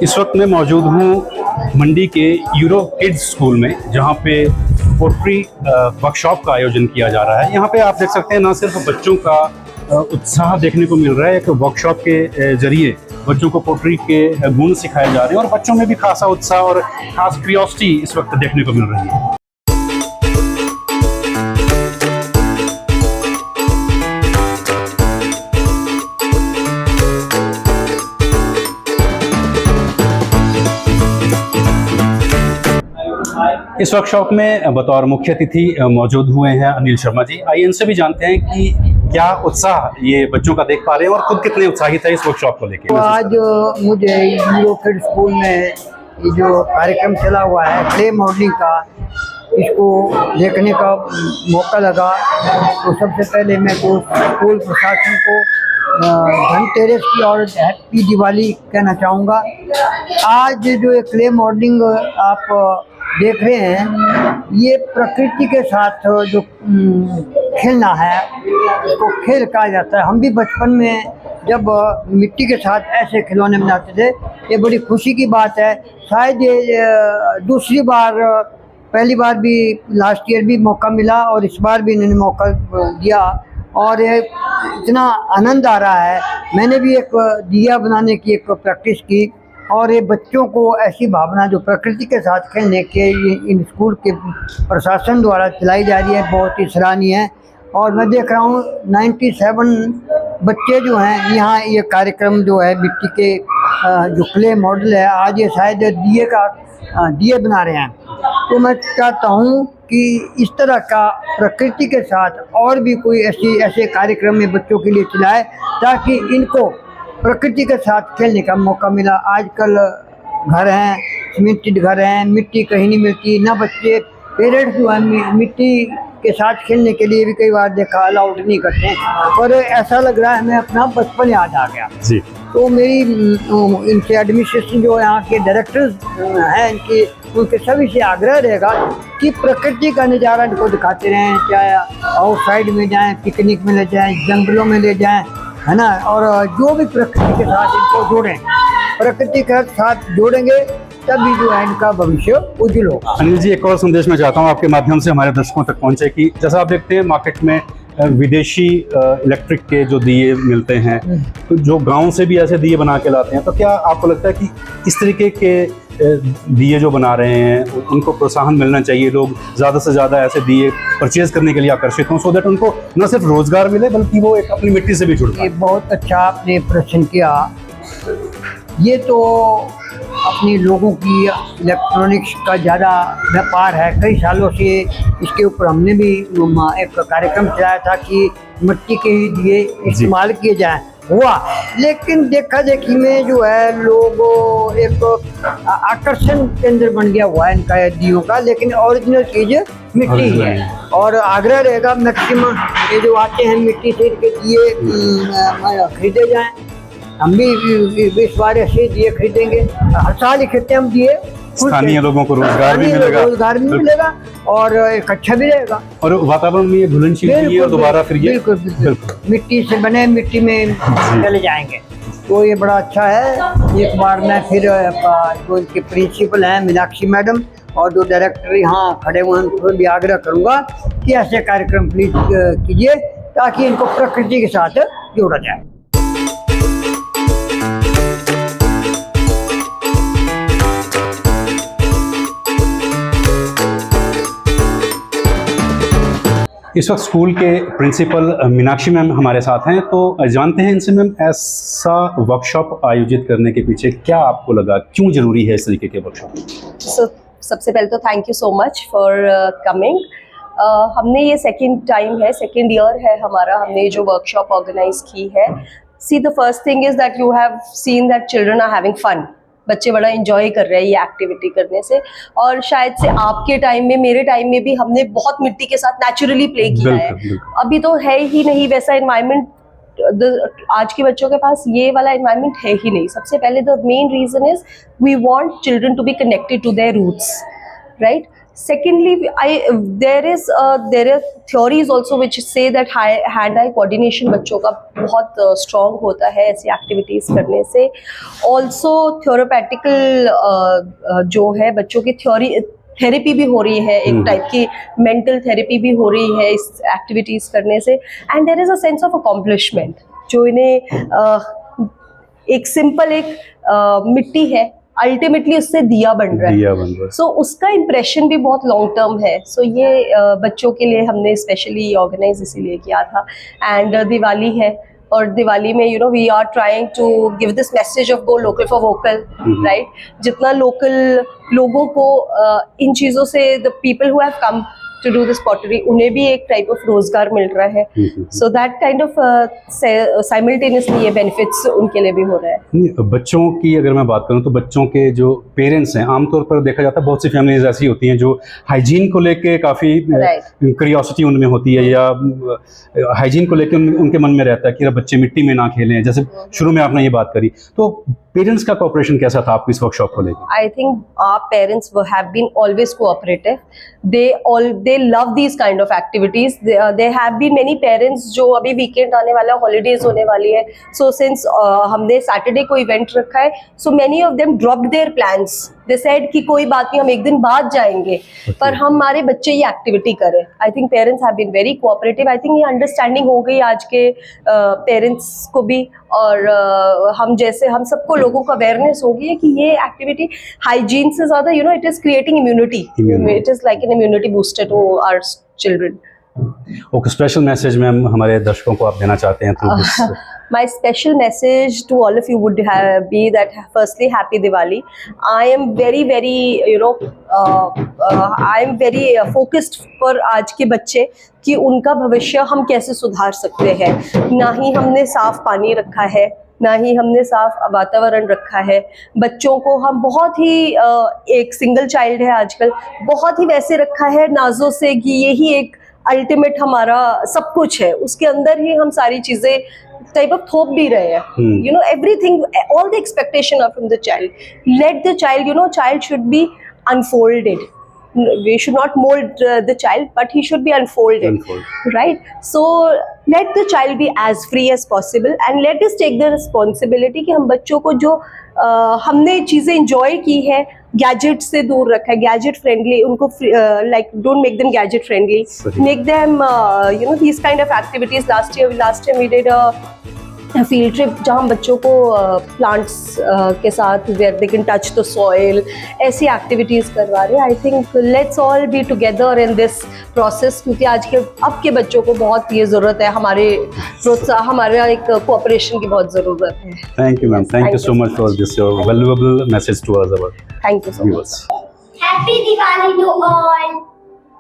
इस वक्त मैं मौजूद हूँ मंडी के यूरो किड्स स्कूल में, जहाँ पे पोट्री वर्कशॉप का आयोजन किया जा रहा है। यहाँ पे आप देख सकते हैं, ना सिर्फ बच्चों का उत्साह देखने को मिल रहा है, एक वर्कशॉप के जरिए बच्चों को पोट्री के गुण सिखाए जा रहे हैं और बच्चों में भी खासा उत्साह और खास क्यूरियोसिटी इस वक्त देखने को मिल रही है। इस वर्कशॉप में बतौर मुख्य अतिथि मौजूद हुए हैं अनिल शर्मा जी। आइए इनसे भी जानते हैं कि क्या उत्साह ये बच्चों का देख पा रहे हैं और खुद कितने उत्साहित है इस वर्कशॉप को लेकर। तो आज मुझे यूरो किड्स स्कूल में ये जो कार्यक्रम चला हुआ है क्ले मॉडलिंग का, इसको देखने का मौका लगा। तो सबसे पहले मैं तो स्कूल प्रशासन को धनतेरस की और हैप्पी दिवाली कहना चाहूँगा। आज जो ये क्ले मॉडलिंग आप देख रहे हैं, ये प्रकृति के साथ जो खेलना है इसको खेल कहा जाता है। हम भी बचपन में जब मिट्टी के साथ ऐसे खिलौने बनाते थे, ये बड़ी खुशी की बात है। शायद ये दूसरी बार, पहली बार भी लास्ट ईयर भी मौका मिला और इस बार भी इन्होंने मौका दिया और ये इतना आनंद आ रहा है। मैंने भी एक दिया बनाने की एक प्रैक्टिस की और ये बच्चों को ऐसी भावना जो प्रकृति के साथ खेलने के इन स्कूल के प्रशासन द्वारा चलाई जा रही है, बहुत ही सराहनीय है। और मैं देख रहा हूँ 97 बच्चे जो हैं यहाँ ये कार्यक्रम जो है मिट्टी के जो क्ले मॉडल है, आज ये शायद दिए बना रहे हैं। तो मैं चाहता हूँ कि इस तरह का प्रकृति के साथ और भी कोई ऐसे कार्यक्रम में बच्चों के लिए चलाए, ताकि इनको प्रकृति के साथ खेलने का मौका मिला। आजकल घर हैं, सीमेंटेड घर हैं, मिट्टी कहीं नहीं मिलती, ना बच्चे पेरेंट्स जो हैं मिट्टी के साथ खेलने के लिए भी कई बार देखा अलाउड नहीं करते हैं। और ऐसा लग रहा है हमें अपना बचपन याद आ गया जी। तो मेरी इनसे एडमिनिस्ट्रेशन जो यहाँ के डायरेक्टर्स हैं इनकी, उनके सभी से आग्रह रहेगा कि प्रकृति का नज़ारा इनको दिखाते रहें, चाहे आउटसाइड में जाएं, पिकनिक में ले जाएं, जंगलों में ले जाएं, है ना। और जो भी प्रकृति के साथ इनको जोड़ें, प्रकृति के साथ जोड़ेंगे तभी जो है इनका भविष्य उज्जवल होगा। अनिल जी, एक और संदेश मैं चाहता हूँ आपके माध्यम से हमारे दर्शकों तक पहुँचे कि जैसा आप देखते हैं मार्केट में विदेशी इलेक्ट्रिक के जो दिए मिलते हैं, तो जो गांव से भी ऐसे दिए बना के लाते हैं, तो क्या आपको लगता है कि इस तरीके के दिए जो बना रहे हैं उनको प्रोत्साहन मिलना चाहिए, लोग ज़्यादा से ज़्यादा ऐसे दिए परचेज करने के लिए आकर्षित हों, सो दैट उनको न सिर्फ रोजगार मिले बल्कि वो एक अपनी मिट्टी से भी जुड़ पाए? बहुत अच्छा आपने प्रश्न किया। ये तो अपनी लोगों की इलेक्ट्रॉनिक्स का ज़्यादा व्यापार है। कई सालों से इसके ऊपर हमने भी एक कार्यक्रम चलाया था कि मिट्टी के ही दिए इस्तेमाल किए जाएं, हुआ। लेकिन देखा देखी में जो है लोग एक आकर्षण केंद्र बन गया हुआ है इनका दियों का, लेकिन ओरिजिनल चीज़ मिट्टी ही है। और आग्रह रहेगा मैक्सिमम ये जो आते हैं मिट्टी से इनके दिए खरीदे जाएं। हम भी इस बार ऐसे दिए खरीदेंगे, हर साल ही खरीदते हम दिए। स्थानीय लोगों को रोजगार भी मिलेगा और एक अच्छा भी रहेगा और वातावरण में ये घुलनशील भी है और दोबारा फिर ये बिल्कुल मिट्टी से बने, मिट्टी में चले जाएंगे। तो ये बड़ा अच्छा है। एक बार मैं फिर जो इनके प्रिंसिपल हैं मीनाक्षी मैडम और जो डायरेक्टर यहाँ खड़े हुए हैं उनको भी आग्रह करूँगा कि ऐसे कार्यक्रम प्लीज कीजिए, ताकि इनको प्रकृति के साथ जोड़ा जाए। इस वक्त स्कूल के प्रिंसिपल मीनाक्षी मैम हमारे साथ हैं, तो जानते हैं इनसे मैम, ऐसा वर्कशॉप आयोजित करने के पीछे क्या आपको लगा, क्यों जरूरी है इस तरीके के वर्कशॉप? सबसे पहले तो thank you so much for coming. हमने ये सेकेंड ईयर है हमारा, हमने जो वर्कशॉप ऑर्गेनाइज की है। See the first thing is that you have seen that children are having fun. बच्चे बड़ा एंजॉय कर रहे हैं ये एक्टिविटी करने से, और शायद से आपके टाइम में, मेरे टाइम में भी हमने बहुत मिट्टी के साथ नेचुरली प्ले किया है। अभी तो है ही नहीं वैसा एनवायरनमेंट, आज के बच्चों के पास ये वाला एनवायरनमेंट है ही नहीं। सबसे पहले the main reason is we want children to be connected to their roots, right. Secondly, there are theories also which say that hand-eye coordination बच्चों का बहुत strong होता है ऐसी activities करने से. Also theoretical जो है बच्चों की थेरेपी भी हो रही है, एक टाइप की मेंटल थेरेपी भी हो रही है इस एक्टिविटीज करने से. And there is a sense of accomplishment जो इन्हें एक सिंपल मिट्टी है, अल्टीमेटली उससे दिया बन रहा है. सो उसका इम्प्रेशन भी बहुत लॉन्ग टर्म है. सो ये बच्चों के लिए हमने स्पेशली ऑर्गेनाइज इसीलिए किया था. एंड दिवाली है और दिवाली में we are trying to give this message of go local for vocal, right. जितना लोकल लोगों को इन चीज़ों से the people who have come to do this pottery उन्हें भी एक टाइप ऑफ रोजगार मिल रहा है. So that kind of simultaneously ये बेनिफिट्स उनके लिए भी हो रहा है. बच्चों की अगर मैं बात करूं तो बच्चों के जो पेरेंट्स हैं आमतौर पर देखा जाता है बहुत सी फैमिलीज ऐसी होती हैं जो हाइजीन को लेके काफ़ी क्यूरियोसिटी उनमें होती है या हाइजीन को लेके उनके मन में रहता है कि बच्चे मिट्टी में ना खेलें. जैसे शुरू में आपने ये बात करी, तो पेरेंट्स का कोऑपरेशन कैसा था आपको इस वर्कशॉप को लेकर? I think our parents have been always cooperative. They love these kind of activities. There have been many parents जो अभी वीकेंड आने वाला, हॉलीडेज होने वाली है. So since हमने सैटरडे को इवेंट रखा है, so many of them dropped their plans. They said कि कोई बात नहीं, हम एक दिन बाद जाएंगे, पर हमारे बच्चे ये एक्टिविटी करें. I think parents have been very cooperative. I think ये अंडरस्टैंडिंग हो गई आज के पेरेंट्स को भी, और हम सबको लोगों को अवेयरनेस हो गई है कि ये एक्टिविटी हाइजीन से ज्यादा it is creating immunity. It is like an immunity booster to our children. Okay, special message ma'am हमारे दर्शकों को आप देना चाहते हैं तो My special message to all of you would be that firstly, happy Diwali. I am very focused for आज के बच्चे कि उनका भविष्य हम कैसे सुधार सकते हैं. ना ही हमने साफ पानी रखा है, ना ही हमने साफ वातावरण रखा है. बच्चों को हम बहुत ही एक सिंगल चाइल्ड है आजकल, बहुत ही वैसे रखा है नाजों से कि यही एक अल्टीमेट हमारा सब कुछ है. उसके अंदर ही हम सारी चीजें टाइप ऑफ थोप भी रहे हैं. Everything, all the expectation are from the child. Let the child, child should be unfolded. We should not mold the child, but he should be unfolded. Right? So let the child be as free as possible and let us take the responsibility कि हम बच्चों को जो हमने चीज़ें enjoy की है gadget से दूर रखा है, गैजेट फ्रेंडली उनको, like don't make them gadget friendly. Make them these kind of activities. Last time we did a field trip जहाँ हम बच्चों को प्लांट्स के साथ where they can touch the soil, ऐसी एक्टिविटीज़ करवा रहे हैं. I think let's all be together in this process, क्योंकि अब के बच्चों को बहुत ये ज़रूरत है, हमारा एक कोऑपरेशन की बहुत ज़रूरत है. Thank you ma'am, thank you so much for this your valuable message to our. Thank you so much. Happy Diwali to all.